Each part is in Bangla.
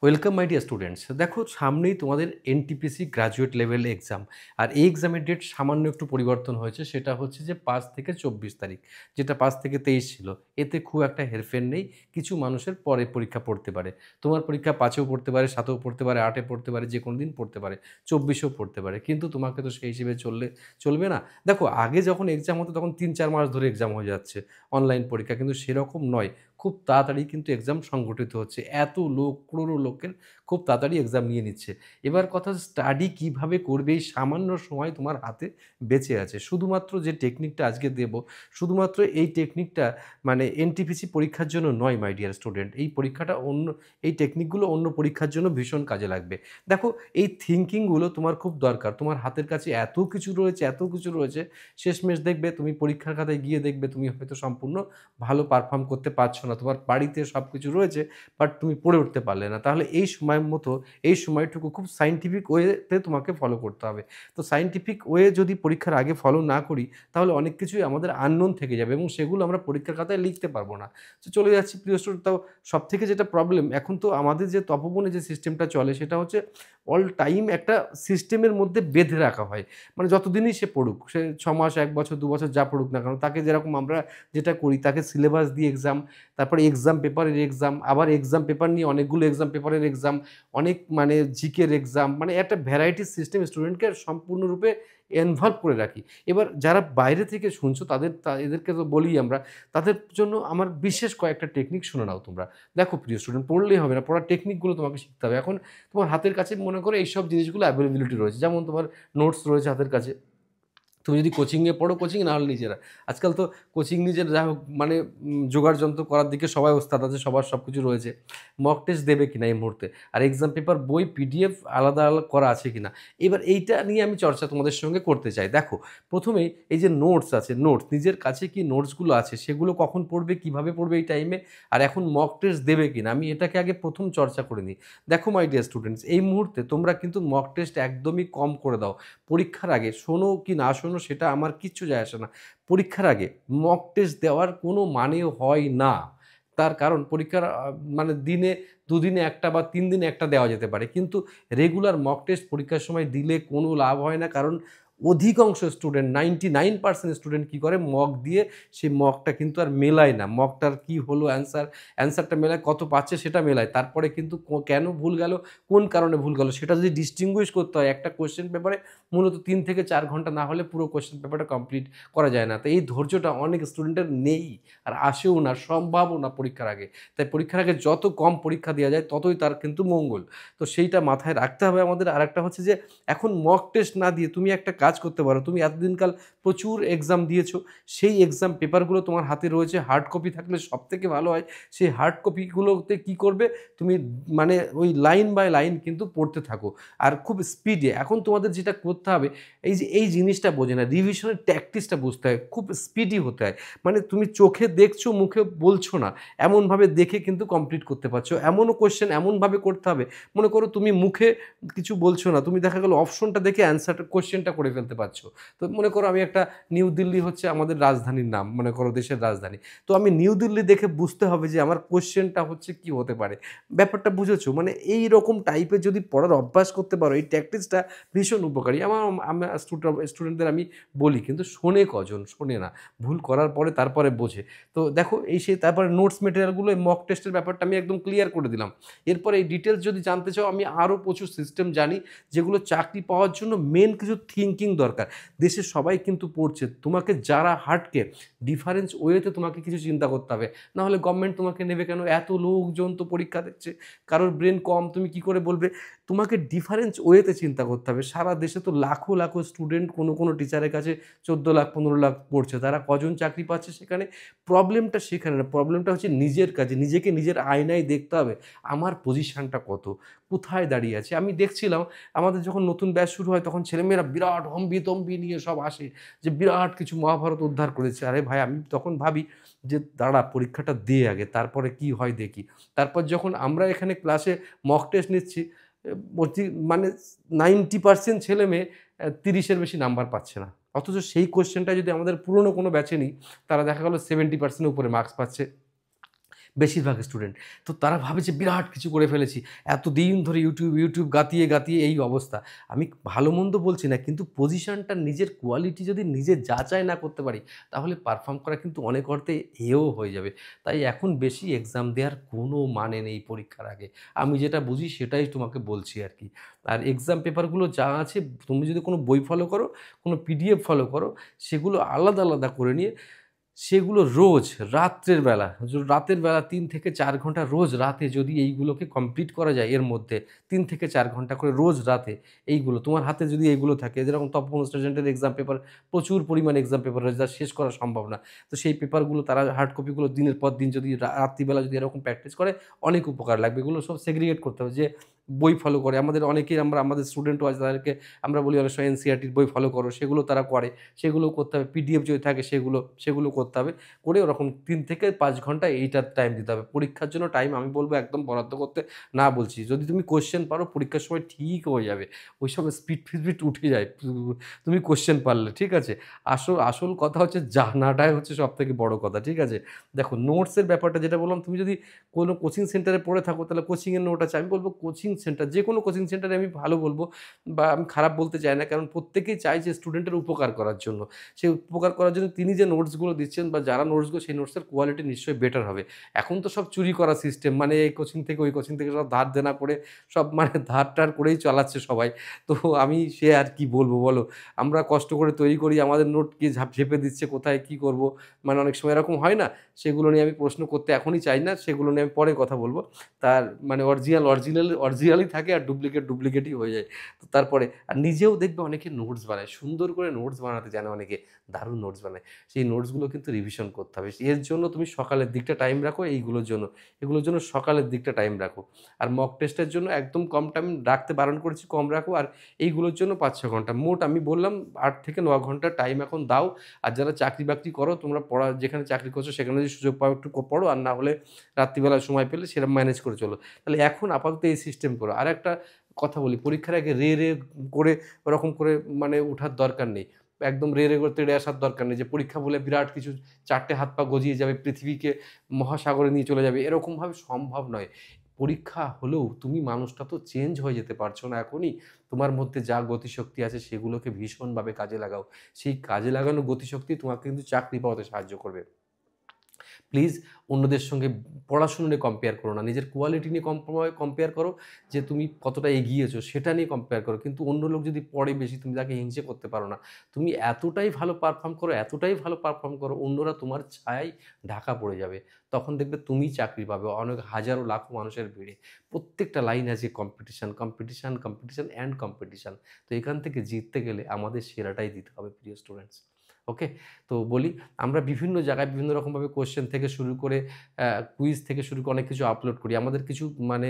Welcome my dear students. দেখো, সামনেই তোমাদের এনটিপিসি গ্র্যাজুয়েট লেভেল এক্সাম। আর এই এক্সামের ডেট সামান্য একটু পরিবর্তন হয়েছে, সেটা হচ্ছে যে 5 থেকে 24 তারিখ, যেটা 5 থেকে 23 ছিল। এতে খুব একটা হেরফের নেই। কিছু মানুষের পরে পরীক্ষা পড়তে পারে। তোমার পরীক্ষা 5এও পড়তে পারে, 7এও পড়তে পারে, 8-এ পড়তে পারে, যে কোনো দিন পড়তে পারে, 24-এও পড়তে পারে। কিন্তু তোমাকে তো সেই হিসেবে চললে চলবে না। দেখো, আগে যখন এক্সাম হতো তখন 3-4 মাস ধরে এক্সাম হয়ে যাচ্ছে অনলাইন পরীক্ষা, কিন্তু সেরকম নয়। খুব তাড়াতাড়ি কিন্তু এক্সাম সংগঠিত হচ্ছে। এত লোক, করোড়ো লোকের খুব তাড়াতাড়ি এক্সাম নিয়ে নিচ্ছে। এবার কথা, স্টাডি কিভাবে করবে, এই সামান্য সময় তোমার হাতে বেঁচে আছে। শুধুমাত্র যে টেকনিকটা আজকে দেব, শুধুমাত্র এই টেকনিকটা মানে এনটিপিসি পরীক্ষার জন্য নয় মাই ডিয়ার স্টুডেন্ট। এই পরীক্ষাটা অন্য, এই টেকনিকগুলো অন্য পরীক্ষার জন্য ভীষণ কাজে লাগবে। দেখো, এই থিঙ্কিংগুলো তোমার খুব দরকার। তোমার হাতের কাছে এত কিছু রয়েছে, এত কিছু রয়েছে, শেষমেশ দেখবে তুমি পরীক্ষার খাতায় গিয়ে দেখবে তুমি হয়তো সম্পূর্ণ ভালো পারফর্ম করতে পারছো না। তোমার বাড়িতে সব কিছু রয়েছে, বাট তুমি পড়ে উঠতে পারলে না। তাহলে এই সময় মতো, এই সময়টুকু খুব সায়েন্টিফিক ওয়েতে তোমাকে ফলো করতে হবে। তো সায়েন্টিফিক ওয়ে যদি পরীক্ষার আগে ফলো না করি, তাহলে অনেক কিছুই আমাদের আননোন থেকে যাবে এবং সেগুলো আমরা পরীক্ষার খাতায় লিখতে পারবো না। তো চলে যাচ্ছি প্রিয় স্টুডেন্ট। তাও সবথেকে যেটা প্রবলেম, এখন তো আমাদের যে তপবনে যে সিস্টেমটা চলে, সেটা হচ্ছে অল টাইম একটা সিস্টেমের মধ্যে বেঁধে রাখা হয়। মানে যতদিনই সে পড়ুক, সে 6 মাস, 1 বছর, 2 বছর যা পড়ুক না কেন, তাকে যেরকম আমরা যেটা করি, তাকে সিলেবাস দিয়ে এক্সাম, তারপরে এক্সাম পেপারের এক্সাম, আবার এক্সাম পেপার নিয়ে অনেকগুলো এক্সাম পেপারের এক্সাম, অনেক মানে জিকের এক্সাম, মানে একটা ভ্যারাইটি সিস্টেম স্টুডেন্টকে সম্পূর্ণরূপে ইনভলভ করে রাখি। এবার যারা বাইরে থেকে শুনছো এদেরকে তো বলি আমরা, তাদের জন্য আমার বিশেষ কয়েকটা টেকনিক শুনে নাও তোমরা। দেখো প্রিয় স্টুডেন্ট, পড়লেই হবে না, পড়ার টেকনিকগুলো তোমাকে শিখতে হবে। এখন তোমার হাতের কাছে মনে করো এইসব জিনিসগুলো অ্যাভেলেবিলিটি রয়েছে, যেমন তোমার নোটস রয়েছে হাতের কাছে। তুমি যদি কোচিংয়ে পড়ো, কোচিং না হলে নিজেরা, আজকাল তো কোচিং নিজের যা হোক মানে জোগাড় যন্ত্র করার দিকে সবাই ওস্তাদ আছে, সবার সব কিছু রয়েছে। মক টেস্ট দেবে কিনা এই মুহূর্তে, আর এক্সাম পেপার, বই, পিডিএফ আলাদা আলাদা করা আছে কিনা, এবার এইটা নিয়ে আমি চর্চা তোমাদের সঙ্গে করতে চাই। দেখো, প্রথমেই এই যে নোটস আছে, নোটস নিজের কাছে কি নোটসগুলো আছে, সেগুলো কখন পড়বে, কিভাবে পড়বে এই টাইমে, আর এখন মক টেস্ট দেবে কিনা, আমি এটাকে আগে প্রথম চর্চা করে নিই। দেখো মাই ডিয়ার স্টুডেন্টস, এই মুহূর্তে তোমরা কিন্তু মক টেস্ট একদমই কম করে দাও। পরীক্ষার আগে শোনো কি না শোনো সেটা আমার কিচ্ছু যায় আসে না। পরীক্ষার আগে মক টেস্ট দেওয়ার কোনো মানে হয় না। তার কারণ পরীক্ষার মানে দিনে, দুদিনে একটা বা 3 দিনে একটা দেওয়া যেতে পারে। কিন্তু রেগুলার মক টেস্ট পরীক্ষার সময় দিলে কোনো লাভ হয় না। কারণ অধিকাংশ স্টুডেন্ট, 99% স্টুডেন্ট কী করে, মক দিয়ে সেই মকটা কিন্তু আর মেলায় না। মকটার কী হলো অ্যান্সার, অ্যান্সারটা মেলায়, কত পাচ্ছে সেটা মেলায়। তারপরে কিন্তু কেন ভুল গেল, কোন কারণে ভুল গেল, সেটা যদি ডিস্টিংগুইশ করতে হয় একটা কোয়েশ্চেন পেপারে, মূলত 3 থেকে 4 ঘন্টা না হলে পুরো কোয়েশ্চেন পেপারটা কমপ্লিট করা যায় না। তো এই ধৈর্যটা অনেক স্টুডেন্টের নেই, আর আসেও না, সম্ভবও না পরীক্ষার আগে। তাই পরীক্ষার আগে যত কম পরীক্ষা দেওয়া যায় ততই তার কিন্তু মঙ্গল। তো সেইটা মাথায় রাখতে হবে আমাদের। আরেকটা হচ্ছে যে এখন মক টেস্ট না দিয়ে তুমি একটা কাজ করতে পারো। তুমি এতদিনকাল প্রচুর এক্সাম দিয়েছো, সেই এক্সাম পেপারগুলো তোমার হাতে রয়েছে, হার্ড কপি থাকলে সবথেকে ভালো হয়। সেই হার্ড কপিগুলোতে কী করবে, তুমি মানে ওই লাইন বাই লাইন কিন্তু পড়তে থাকো, আর খুব স্পিডে। এখন তোমাদের যেটা করতে হবে, এই যে এই জিনিসটা বোঝে না, রিভিশনের ট্যাকটিক্সটা বুঝতে হয়, খুব স্পিডি হতে হয়। মানে তুমি চোখে দেখছো, মুখে বলছো না, এমনভাবে দেখে কিন্তু কমপ্লিট করতে পারছো। এমনও কোয়েশ্চেন এমনভাবে করতে হবে, মনে করো তুমি মুখে কিছু বলছো না, তুমি দেখা গেল অপশনটা দেখে অ্যান্সারটা, কোয়েশ্চেনটা করে ফেলতে পারছো। তো মনে করো আমি একটা, নিউ দিল্লি হচ্ছে আমাদের রাজধানীর নাম, মনে করো দেশের রাজধানী। তো আমি নিউ দিল্লি দেখে বুঝতে হবে যে আমার কোয়েশ্চেনটা হচ্ছে কি হতে পারে। ব্যাপারটা বুঝেছো? মানে এই রকম টাইপের যদি পড়ার অভ্যাস করতে পারো, এই ট্যাকটিক্সটা ভীষণ উপকারী। আমার স্টুডেন্টদের আমি বলি, কিন্তু শোনে কজন? শোনে না। ভুল করার পরে তারপরে বোঝে। তো দেখো, এই সেই তারপরে নোটস মেটেরিয়ালগুলো, এই মক টেস্টের ব্যাপারটা আমি একদম ক্লিয়ার করে দিলাম। এরপরে এই ডিটেলস যদি জানতে চাও, আমি আরও প্রচুর সিস্টেম জানি, যেগুলো চাকরি পাওয়ার জন্য মেন কিছু থিঙ্কিং দরকার। দেশের সবাই কিন্তু পড়ছে। তোমাকে যারা হার্টকে ডিফারেন্স ওয়েতে তোমাকে কিছু চিন্তা করতে হবে। নাহলে গভর্নমেন্ট তোমাকে নেবে কেন? এত লোকজন তো পরীক্ষা দিচ্ছে, কারোর ব্রেন কম, তুমি কি করে বলবে? তোমাকে ডিফারেন্স ওয়েতে চিন্তা করতে হবে। সারা দেশে তো লাখো লাখো স্টুডেন্ট কোনো টিচারের কাছে 14 লাখ 15 লাখ পড়ছে, তারা কজন চাকরি পাচ্ছে সেখানে? প্রবলেমটা সেখানে না, প্রবলেমটা হচ্ছে নিজের কাছে। নিজেকে নিজের আয়নায় দেখতে হবে, আমার পজিশানটা কত, কোথায় দাঁড়িয়ে আছি। আমি দেখছিলাম আমাদের যখন নতুন ব্যাচ শুরু হয়, তখন ছেলেমেয়েরা বিরাট হম্বিতম্বি নিয়ে সব আসে যে বিরাট কিছু মহাভারত উদ্ধার করেছে। আরে ভাই, আমি তখন ভাবি যে দাঁড়া, পরীক্ষাটা দিয়ে আগে, তারপরে কি হয় দেখি। তারপর যখন আমরা এখানে ক্লাসে মক টেস্ট নিচ্ছি, মানে 90% ছেলেমেয়ে 30-এর বেশি নাম্বার পাচ্ছে না। অথচ সেই কোয়েশ্চেনটা যদি আমাদের পুরনো কোনো ব্যাচে নিই, তারা দেখা গেল 70% উপরে মার্কস পাচ্ছে। বেশিরভাগ স্টুডেন্ট। তো তারা ভাবে যে বিরাট কিছু করে ফেলেছি। এতদিন ধরে ইউটিউব গাতিয়ে এই অবস্থা। আমি ভালো-মন্দ বলছি না, কিন্তু পজিশনটা নিজের কোয়ালিটি যদি নিজে যাচাই না করতে পারি, তাহলে পারফর্ম করা কিন্তু অনেক অর্থে হেয় হয়ে যাবে। তাই এখন বেশি এক্সাম দেওয়ার কোনো মানে নেই পরীক্ষার আগে। আমি যেটা বুঝি সেটাই তোমাকে বলছি আরকি। আর এক্সাম পেপারগুলো যা আছে, তুমি যদি কোনো বই ফলো করো, কোনো পিডিএফ ফলো করো, সেগুলো আলাদা করে নিয়ে সেগুলো রোজ রাত্রের বেলা, রাতের বেলা ৩ থেকে ৪ ঘন্টা রোজ রাতে যদি এইগুলোকে কমপ্লিট করা যায়, এর মধ্যে ৩ থেকে ৪ ঘন্টা করে রোজ রাতে এইগুলো তোমার হাতে যদি এইগুলো থাকে, যেরকম তপন স্টুডেন্টের এক্সাম পেপার, প্রচুর পরিমাণে এক্সাম পেপার রয়েছে যা শেষ করা সম্ভব না। তো সেই পেপারগুলো তারা হার্ড কপিগুলো দিনের পর দিন যদি রাত্রিবেলা যদি এরকম প্র্যাকটিস করে, অনেক উপকার লাগবে। এগুলো সব সেগ্রিগেট করতে হবে, যে বই ফলো করে আমাদের অনেকেই, আমাদের স্টুডেন্টও আছে, তাদেরকে আমরা বলি অনেক সময় এনসিইআরটির বই ফলো করো, সেগুলো তারা করে, সেগুলোও করতে হবে। পিডিএফ যদি থাকে সেগুলো করতে হবে। করে ওরকম ৩ থেকে ৫ ঘন্টা এইটার টাইম দিতে হবে। পরীক্ষার জন্য টাইম আমি বলব একদম বরাদ্দ করতে না বলছি। যদি তুমি কোয়েশ্চেন পারো, পরীক্ষার সময় ঠিক হয়ে যাবে। ওইসব স্পিড উঠে যায় তুমি কোয়েশ্চেন পারলে, ঠিক আছে? আসল কথা হচ্ছে জানাটাই হচ্ছে সবথেকে বড় কথা, ঠিক আছে? দেখো, নোটসের ব্যাপারটা যেটা বললাম, তুমি যদি কোনো কোচিং সেন্টারে পড়ে থাকো, তাহলে কোচিংয়ের নোট আছে। আমি বলব কোচিং সেন্টার, যেকোনো কোচিং সেন্টারে আমি ভালো বলব, বা আমি খারাপ বলতে চাই না। কারণ প্রত্যেকেই চায় যে স্টুডেন্টের উপকার করার জন্য। সেই উপকার করার জন্য তিনি যে নোটসগুলো দিচ্ছেন, বা যারা নোটসগুলো, সেই নোটসের কোয়ালিটি নিশ্চয়ই বেটার হবে। এখন তো সব চুরি করা সিস্টেম, মানে এই কোচিং থেকে ওই কোচিং থেকে সব ধার দেনা করে, সব মানে ধার-টার করেই চালাচ্ছে সবাই। তো আমি সে আর কি বলবো বলো? আমরা কষ্ট করে তৈরি করি, আমাদের নোট কে ঝেপে দিচ্ছে, কোথায় কি করব? মানে অনেক সময় এরকম হয় না? সেগুলো নিয়ে আমি প্রশ্ন করতে এখনই চাই না। সেগুলো নিয়ে আমি পরে কথা বলব। তার মানে অরিজিনালই থাকে, আর ডুপ্লিকেটই হয়ে যায়। তো তারপরে আর নিজেও দেখবে অনেকে নোটস বানায়। সুন্দর করে নোটস বানাতে জানে অনেকে। দারুণ নোটস বানায়। সেই নোটসগুলো কিন্তু রিভিশন করতে হবে। এর জন্য তুমি সকালের দিকটা টাইম রাখো এইগুলোর জন্য। এগুলোর জন্য সকালের দিকটা টাইম রাখো। আর মক টেস্টের জন্য একদম কম টাইম রাখতে বারণ করেছি, কম রাখো। আর এইগুলোর জন্য ৫-৬ ঘন্টা। মোট আমি বললাম ৮ থেকে ৯ ঘন্টা টাইম এখন দাও। আর যারা চাকরি-বাকরি করো, তোমরা যেখানে চাকরি করছো সেখানে যদি সুযোগ পাও একটু পড়ো, আর না হলে রাত্রিবেলা সময় পেলে সেরকম ম্যানেজ করে চলো। তাহলে এখন আপাতত এই সিস্টেম করো। আরেকটা কথা বলি, পরীক্ষার আগে রে করে ওরকম করে মানে উঠার দরকার নেই। একদম রে করে তেড়ে আসার দরকার নেই যে পরীক্ষা বলে বিরাট কিছু ৪ টে হাত পা গজিয়ে যাবে, পৃথিবীকে মহাসাগরে নিয়ে চলে যাবে। এরকমভাবে সম্ভব নয়। পরীক্ষা হলেও তুমি মানুষটা তো চেঞ্জ হয়ে যেতে পারছো না এখনই। তোমার মধ্যে যা গতিশক্তি আছে সেগুলোকে ভীষণভাবে কাজে লাগাও। সেই কাজে লাগানো গতিশক্তি তোমাকে কিন্তু চাকরি পাওয়াতে সাহায্য করবে। প্লিজ অন্যদের সঙ্গে পড়াশুনো নিয়ে কম্পেয়ার করো না। নিজের কোয়ালিটি নিয়ে কম্পেয়ার করো, যে তুমি কতটা এগিয়েছো সেটা নিয়ে কম্পেয়ার করো। কিন্তু অন্য লোক যদি পড়ে বেশি, তুমি তাকে হিংসে করতে পারো না। তুমি এতটাই ভালো পারফর্ম করো, অন্যরা তোমার ছায়ায় ঢাকা পড়ে যাবে। তখন দেখবে তুমিই চাকরি পাবে অনেক হাজারো লাখো মানুষের ভিড়ে। প্রত্যেকটা লাইন আছে কম্পিটিশন। তো এখান থেকে জিততে গেলে আমাদের সেরাটাই দিতে হবে, প্রিয় স্টুডেন্টস। ওকে? তো বলি, আমরা বিভিন্ন জায়গায় বিভিন্ন রকমভাবে কোয়েশ্চেন থেকে শুরু করে কুইজ থেকে শুরু করে অনেক কিছু আপলোড করি। আমাদের কিছু মানে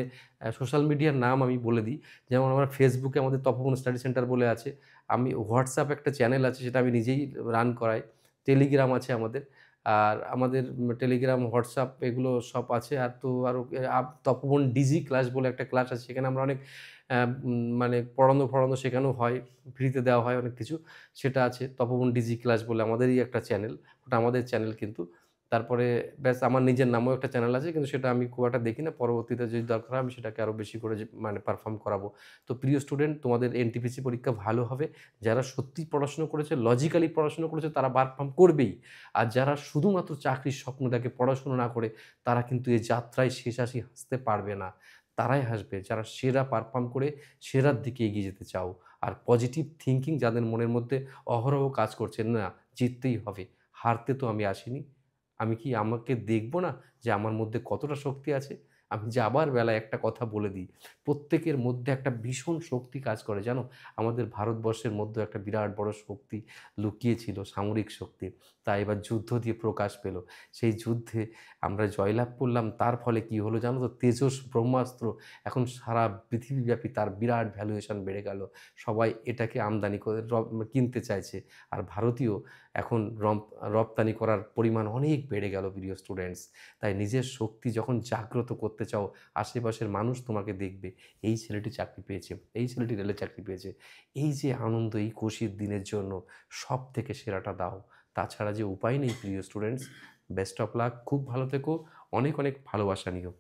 সোশ্যাল মিডিয়ার নাম আমি বলে দিই। যেমন আমরা ফেসবুকে আমাদের তপবন স্টাডি সেন্টার বলে আছে। আমি হোয়াটসঅ্যাপ একটা চ্যানেল আছে, সেটা আমি নিজেই রান করাই। টেলিগ্রাম আছে আমাদের। আর আমাদের টেলিগ্রাম, হোয়াটসঅ্যাপ এগুলো সব আছে। আর তো আরও তপবন ডিজি ক্লাস বলে একটা ক্লাস আছে। সেখানে আমরা অনেক মানে পড়ানো শেখানো হয়। ফ্রিতে দেওয়া হয় অনেক কিছু। সেটা আছে। তপবন ডিজি ক্লাস বলে আমাদেরই একটা চ্যানেল। ওটা আমাদের চ্যানেল কিন্তু। তারপরে ব্যাস আমার নিজের নামেও একটা চ্যানেল আছে, কিন্তু সেটা আমি খুব একটা দেখি না। পরবর্তীতে যদি দরকার হয় আমি সেটাকে আরও বেশি করে মানে পারফর্ম করাবো। তো প্রিয় স্টুডেন্ট, তোমাদের এনটিপিসি পরীক্ষা ভালো হবে। যারা সত্যিই পড়াশোনা করেছে, লজিক্যালি পড়াশোনা করেছে, তারা পারফর্ম করবেই। আর যারা শুধুমাত্র চাকরির স্বপ্ন দেখে, পড়াশোনা না করে, তারা কিন্তু এই যাত্রায় শেষ হাসি হাসতে পারবে না। তারাই হাসবে যারা সেরা পারফর্ম করে সেরার দিকে এগিয়ে যেতে চাও। আর পজিটিভ থিংকিং যাদের মনের মধ্যে অহরহ কাজ করছে, না জিততেই হবে, হারতে তো আমি আসিনি। আমি কি আমাকে দেখব না যে আমার মধ্যে কতটা শক্তি আছে? আমি যাবার বেলায় একটা কথা বলে দিই, প্রত্যেকের মধ্যে একটা ভীষণ শক্তি কাজ করে জানো? আমাদের ভারতবর্ষের মধ্যেও একটা বিরাট বড় শক্তি লুকিয়ে ছিল, সামরিক শক্তি। তা এবার যুদ্ধ দিয়ে প্রকাশ পেল। সেই যুদ্ধে আমরা জয়লাভ করলাম। তার ফলে কি হলো জানো তো? তেজস ব্রহ্মাস্ত্র এখন সারা পৃথিবীব্যাপী তার বিরাট ভ্যালুয়েশন বেড়ে গেল। সবাই এটাকে আমদানি করে কিনতে চাইছে। আর ভারতীয় এখন রপ্তানি করার পরিমাণ অনেক বেড়ে গেল, প্রিয় স্টুডেন্টস। তাই নিজের শক্তি যখন জাগ্রত করতে চাও, আশেপাশের মানুষ তোমাকে দেখবে, এই ছেলেটি চাকরি পেয়েছে, এই ছেলেটি রেলে চাকরি পেয়েছে। এই যে আনন্দ, এই খুশির দিনের জন্য সবথেকে সেরাটা দাও। তাছাড়া যে উপায় নেই, প্রিয় স্টুডেন্টস। বেস্ট অফ লাক, খুব ভালো থেকো। অনেক অনেক ভালোবাসা নিও।